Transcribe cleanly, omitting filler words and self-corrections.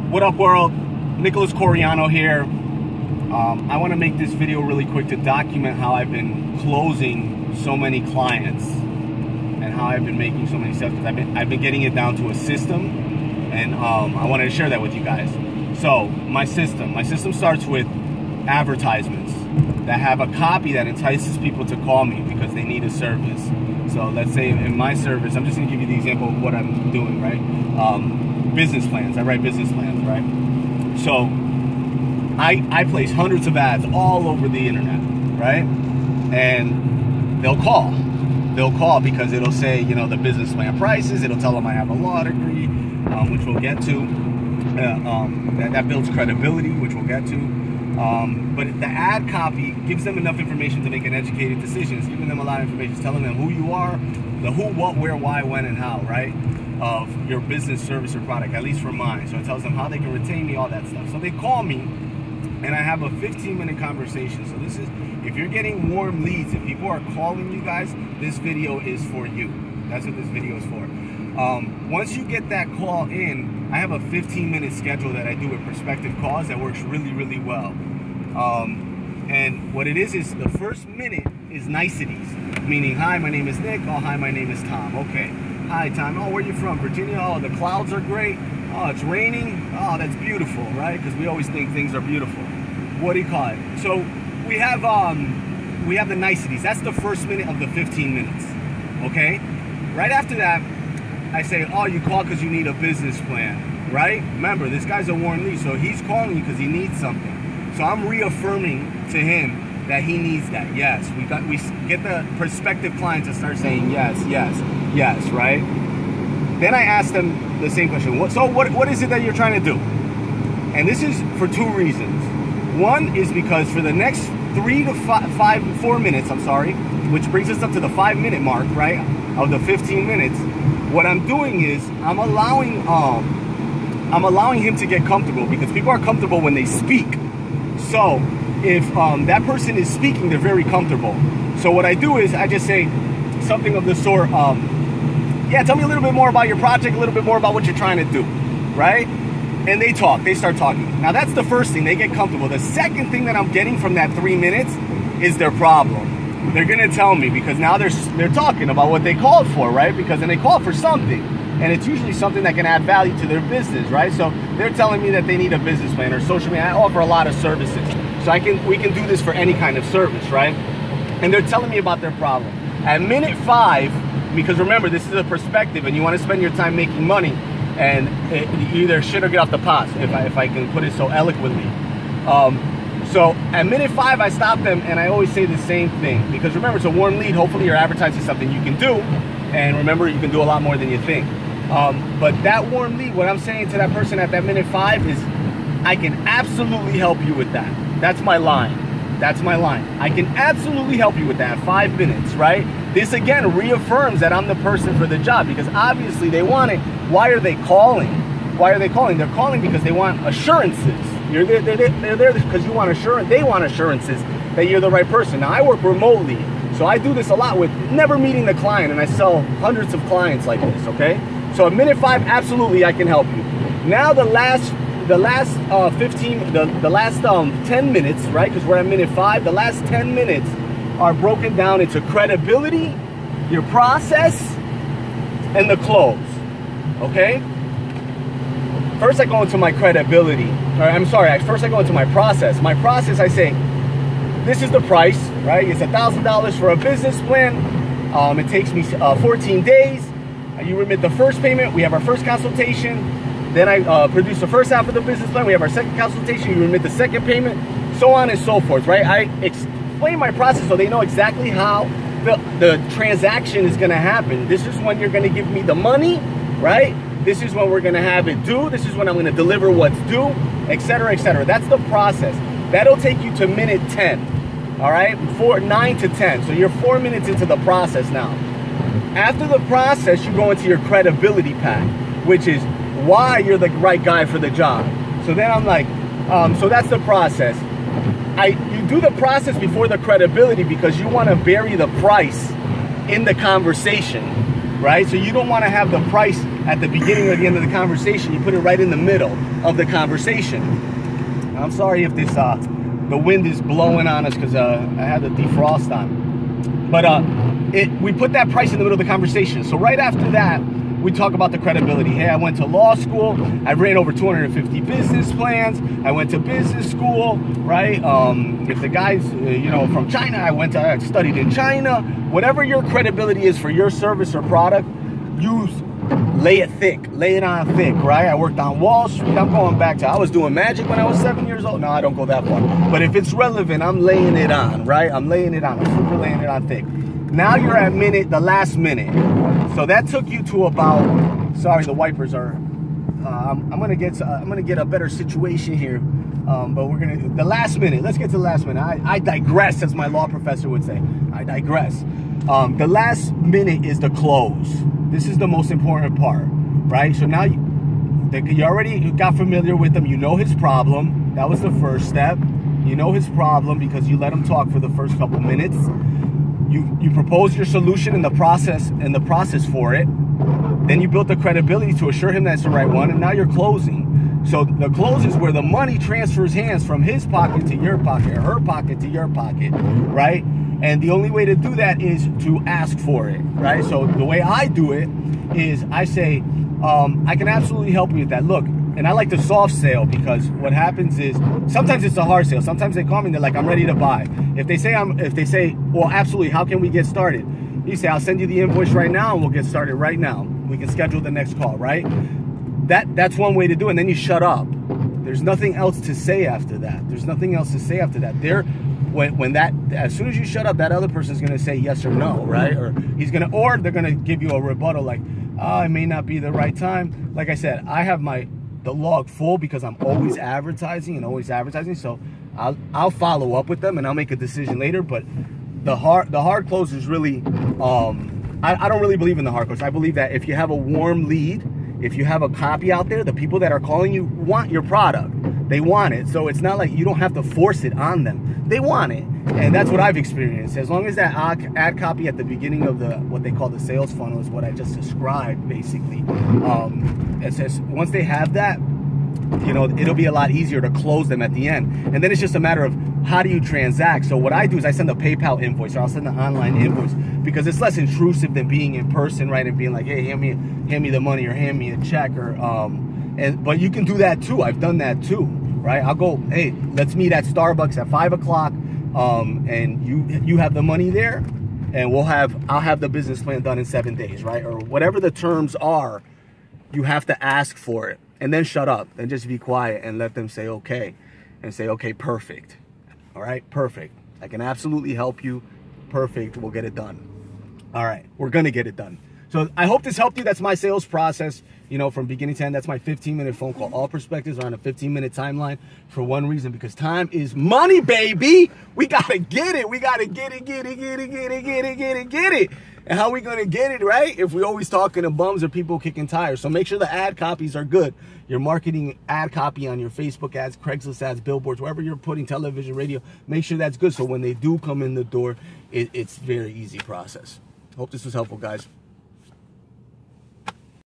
What up, world? Nicholas Coriano here. I want to make this video really quick to document how I've been closing so many clients and how I've been making so many sales. I've been getting it down to a system, and I wanted to share that with you guys. So my system starts with advertisements that have a copy that entices people to call me because they need a service. So let's say in my service, I'm just going to give you the example of what I'm doing, right? Business plans. I write business plans, right? So I place hundreds of ads all over the internet, right? And they'll call. They'll call because it'll say, you know, the business plan prices. It'll tell them I have a law degree, which we'll get to. That builds credibility, which we'll get to. But the ad copy gives them enough information to make an educated decision. It's giving them a lot of information. It's telling them who you are, the who, what, where, why, when, and how, right? Of your business, service, or product, at least for mine. So it tells them how they can retain me, all that stuff. So they call me, and I have a 15-minute conversation. So this is, if you're getting warm leads, if people are calling you guys, this video is for you. That's what this video is for. Once you get that call in, I have a 15-minute schedule that I do with prospective calls that works really, really well. And what it is the first minute is niceties, meaning, hi, my name is Nick. Oh, hi, my name is Tom. Okay. Hi, Tom. Oh, where are you from? Virginia? Oh, the clouds are great. Oh, it's raining. Oh, that's beautiful, right? Because we always think things are beautiful. What do you call it? So we have the niceties. That's the first minute of the 15 minutes. Okay? Right after that, I say, oh, you called because you need a business plan, right? Remember, this guy's a warm lead, so he's calling you because he needs something. So I'm reaffirming to him that he needs that. Yes, we get the prospective clients to start saying yes, yes, yes, right? Then I ask them the same question. What is it that you're trying to do? And this is for two reasons. One is because for the next 4 minutes, which brings us up to the 5-minute mark, right, of the 15 minutes, what I'm doing is I'm allowing him to get comfortable, because people are comfortable when they speak. So if that person is speaking, they're very comfortable. So what I do is I just say something of the sort, yeah, tell me a little bit more about your project, a little bit more about what you're trying to do, right? And they start talking. Now that's the first thing, they get comfortable. The second thing that I'm getting from that 3 minutes is their problem. They're gonna tell me, because now they're talking about what they called for, right? Because then they called for something, and it's usually something that can add value to their business, right? So they're telling me that they need a business plan or social media. I offer a lot of services, so we can do this for any kind of service, right? And they're telling me about their problem. At minute 5, because remember, this is a perspective, and you want to spend your time making money, and you either shit or get off the pot, if I can put it so eloquently. So at minute 5, I stop them, and I always say the same thing, because remember, it's a warm lead. Hopefully you're advertising something you can do, and remember, you can do a lot more than you think. But that warm lead, what I'm saying to that person at that minute 5 is, I can absolutely help you with that. That's my line. That's my line. I can absolutely help you with that. 5 minutes, right? This again reaffirms that I'm the person for the job, because obviously they want it. Why are they calling? Why are they calling? They're calling because they want assurances. They're there because you want assurance. They want assurances that you're the right person. Now I work remotely, so I do this a lot with never meeting the client, and I sell hundreds of clients like this. Okay, so at minute 5, absolutely I can help you. Now the last 10 minutes, right? Because we're at minute 5. The last 10 minutes are broken down into credibility, your process, and the close. Okay. First I go into my credibility. First I go into my process. My process, I say, this is the price, right? It's $1,000 for a business plan. It takes me 14 days. You remit the first payment. We have our first consultation. Then I produce the first half of the business plan. We have our second consultation. You remit the second payment, so on and so forth, right? I explain my process so they know exactly how the transaction is going to happen. This is when you're going to give me the money, right? This is when we're going to have it due. This is when I'm going to deliver what's due, etc., etc. That's the process. That'll take you to minute 10, all right? 9 to 10. So you're 4 minutes into the process now. After the process, you go into your credibility pack, which is why you're the right guy for the job. So then I'm like, so that's the process. You do the process before the credibility because you want to bury the price in the conversation. right? So you don't want to have the price at the beginning or the end of the conversation. You put it right in the middle of the conversation. I'm sorry if this the wind is blowing on us because I had the defrost on. But we put that price in the middle of the conversation. So right after that, we talk about the credibility. Hey, I went to law school. I ran over 250 business plans. I went to business school, right? If the guy's, you know, from China, I studied in China. Whatever your credibility is for your service or product, lay it thick, lay it on thick, right? I worked on Wall Street. I'm going back to, I was doing magic when I was 7 years old. No, I don't go that far. But if it's relevant, I'm laying it on, right? I'm laying it on. I'm super laying it on thick. Now you're at the last minute. So that took you to about, sorry, the wipers are, I'm gonna get a better situation here. But the last minute, let's get to the last minute. I digress, as my law professor would say. I digress. The last minute is the close. This is the most important part, right? So now you already got familiar with him. You know his problem. That was the first step. You know his problem because you let him talk for the first couple minutes. You propose your solution and the process for it. Then you build the credibility to assure him that's the right one, and now you're closing. So the close is where the money transfers hands from his pocket to your pocket, or her pocket to your pocket, right? And the only way to do that is to ask for it, right? So the way I do it is I say, I can absolutely help you with that. Look, and I like the soft sale because what happens is sometimes it's a hard sale. Sometimes they call me and they're like, I'm ready to buy. If they say, well, absolutely, how can we get started? You say, I'll send you the invoice right now and we'll get started right now. We can schedule the next call, right? That's one way to do it. And then you shut up. There's nothing else to say after that. There's nothing else to say after that. As soon as you shut up, that other person's gonna say yes or no, right? Or they're gonna give you a rebuttal like, oh, it may not be the right time. Like I said, I have the log full because I'm always advertising. So I'll follow up with them and I'll make a decision later. But the hard close is really, I don't really believe in the hard close. I believe that if you have a warm lead, if you have a copy out there, the people that are calling you want your product. They want it. So it's not like you don't have to force it on them. They want it. And that's what I've experienced. As long as that ad copy at the beginning of what they call the sales funnel is what I just described, basically. It says once they have that, you know, it'll be a lot easier to close them at the end. And then it's just a matter of how do you transact. So what I do is I send a PayPal invoice, or I'll send an online invoice, because it's less intrusive than being in person, right? And being like, hey, hand me the money, or hand me a check, or but you can do that too. I've done that too, right? I'll go, hey, let's meet at Starbucks at 5 o'clock, and you have the money there, and I'll have the business plan done in 7 days, right? Or whatever the terms are, you have to ask for it, and then shut up and just be quiet and let them say okay, and say okay, perfect, all right, perfect. I can absolutely help you. Perfect, we'll get it done. All right, we're gonna get it done. So I hope this helped you. That's my sales process, you know, from beginning to end. That's my 15-minute phone call. All perspectives are on a 15-minute timeline for one reason, because time is money, baby. We gotta get it. We gotta get it. And how are we gonna get it, right? If we're always talking to bums or people kicking tires. So make sure the ad copies are good. Your marketing ad copy on your Facebook ads, Craigslist ads, billboards, wherever you're putting television, radio, make sure that's good. So when they do come in the door, it's a very easy process. Hope this was helpful, guys.